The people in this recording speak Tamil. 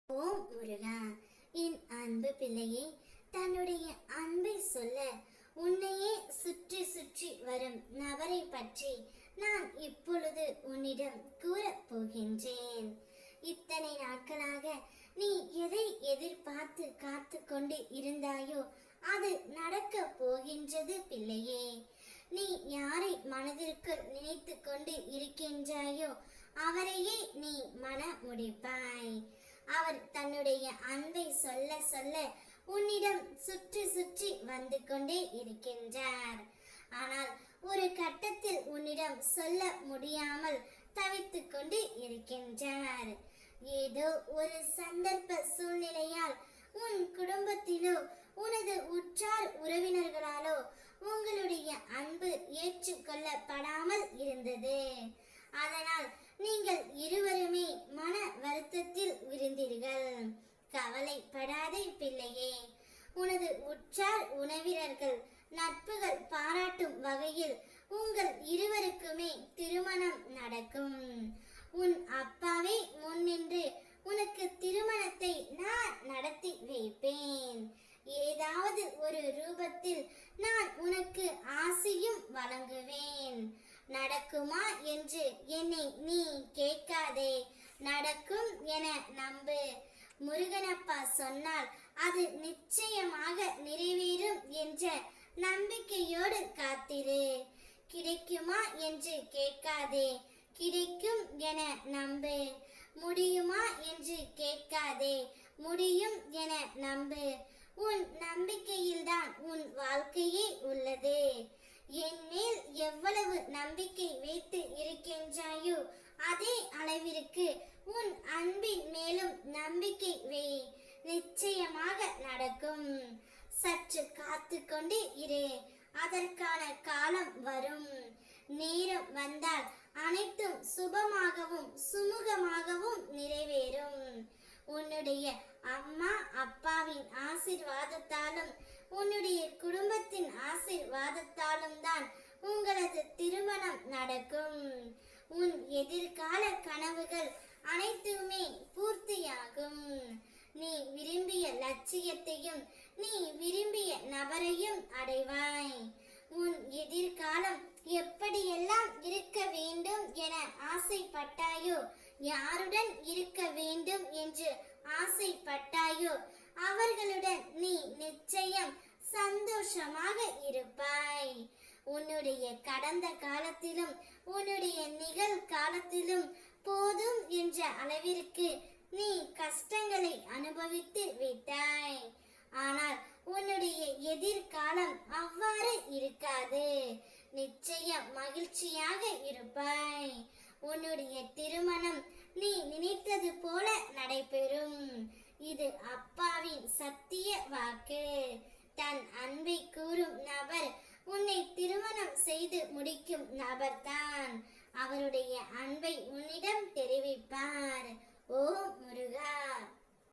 ஓம் முருகா, என் அன்பு பிள்ளையே, தன்னுடைய அன்பை சொல்ல உன்னையே சுற்றி சுற்றி வரும் நபரை பற்றி நான் இப்பொழுது உன்னிடம் கூறப் போகின்றேன். இத்தனை நாட்களாக நீ எதை எதிர்பார்த்து காத்து கொண்டு இருந்தாயோ அது நடக்க போகின்றது பிள்ளையே. நீ யாரை மனதிற்குள் நினைத்து கொண்டு இருக்கின்றாயோ அவரையே நீ மன முடிப்பாய். அவர் தன்னுடைய அன்பை சொல்ல சொல்ல உன்னிடம் சுற்றி சுற்றி வந்து கொண்டே இருக்கின்றார். ஆனால் ஒரு கட்டத்தில் உன்னிடம் சொல்ல முடியாமல் தவித்து கொண்டு இருக்கின்றார். ஏதோ ஒரு சந்தர்ப்ப சூழ்நிலையால் உன் குடும்பத்திலோ உனது உற்றார் உறவினர்களாலோ உங்களுடைய அன்பு ஏற்றுக்கொள்ளப்படாமல் இருந்தது. அதனால் நீங்கள் இருவருமே மன வருத்தத்தில் இருந்தீர்கள். கவலைப்படாதே பிள்ளையே. உனது உற்றார் உறவினர்கள் நட்புகள் பாராட்டும் வகையில் உங்கள் இருவருக்குமே திருமணம் நடக்கும். உன் அப்பாவே முன்னின்று உனக்கு திருமணத்தை நான் நடத்தி வைப்பேன். ஏதாவது ஒரு ரூபத்தில் நான் உனக்கு ஆசையும் வழங்குவேன். நடக்குமா என்று என்னை நீ கேட்காதே, நடக்கும் என நம்பு. முருகனப்பா சொன்னால் அது நிச்சயமாக நிறைவேறும் என்ற நம்பிக்கையோடு காத்திரு. கிடைக்குமா என்று கேட்காதே, கிடைக்கும் என நம்பு. முடியுமா என்று கேட்காதே, முடியும் என நம்பு. உன் நம்பிக்கையில்தான் உன் வாழ்க்கையே உள்ளது. என் மேல் எவ்வளவு நம்பிக்கை வைத்து இருக்கின்றாயோ அதே அளவிற்கு உன் அன்பின் மேலும் நம்பிக்கை வை. நிச்சயமாக நடக்கும். சற்று காத்து கொண்டு இரு. அதற்கான காலம் வரும். நேரம் வந்தால் அனைத்தும் சுபமாகவும் சுமூகமாகவும் நிறைவேறும். உன்னுடைய அம்மா அப்பாவின் ஆசீர்வாதத்தாலும் உன்னுடைய குடும்பத்தின் ஆசீர்வாதத்தாலும் தான் உங்களது திருமணம் நடக்கும். உன் எதிர்கால கனவுகள் அனைத்துமே பூர்த்தியாகும். நீ விரும்பிய லட்சியத்தையும் நீ விரும்பிய நபரையும் அடைவாய். உன் எதிர்காலம் எப்படியெல்லாம் இருக்க வேண்டும் என ஆசைப்பட்டாயோ, யாருடன் இருக்க வேண்டும் என்று ஆசைப்பட்டாயோ அவர்களுடன் நீ நிச்சயம் சந்தோஷமாக இருப்பாய். உன்னுடைய கடந்த காலத்திலும் உன்னுடைய நிகழ்காலத்திலும் போதும் என்ற அளவிற்கு நீ கஷ்டங்களை அனுபவித்து விட்டாய். ஆனால் உன்னுடைய எதிர்காலம் அவ்வாறு இருக்காது. நிச்சயம் மகிழ்ச்சியாக இருப்பாய். உன்னுடைய திருமணம் நீ நினைத்தது போல நடைபெறும். இது அப்பாவின் சத்திய வாக்கு. தன் அன்பை கூறும் நபர் உன்னை திருமணம் செய்து முடிக்கும் நபர்தான் அவருடைய அன்பை உன்னிடம் தெரிவிப்பார். ஓ முருகா.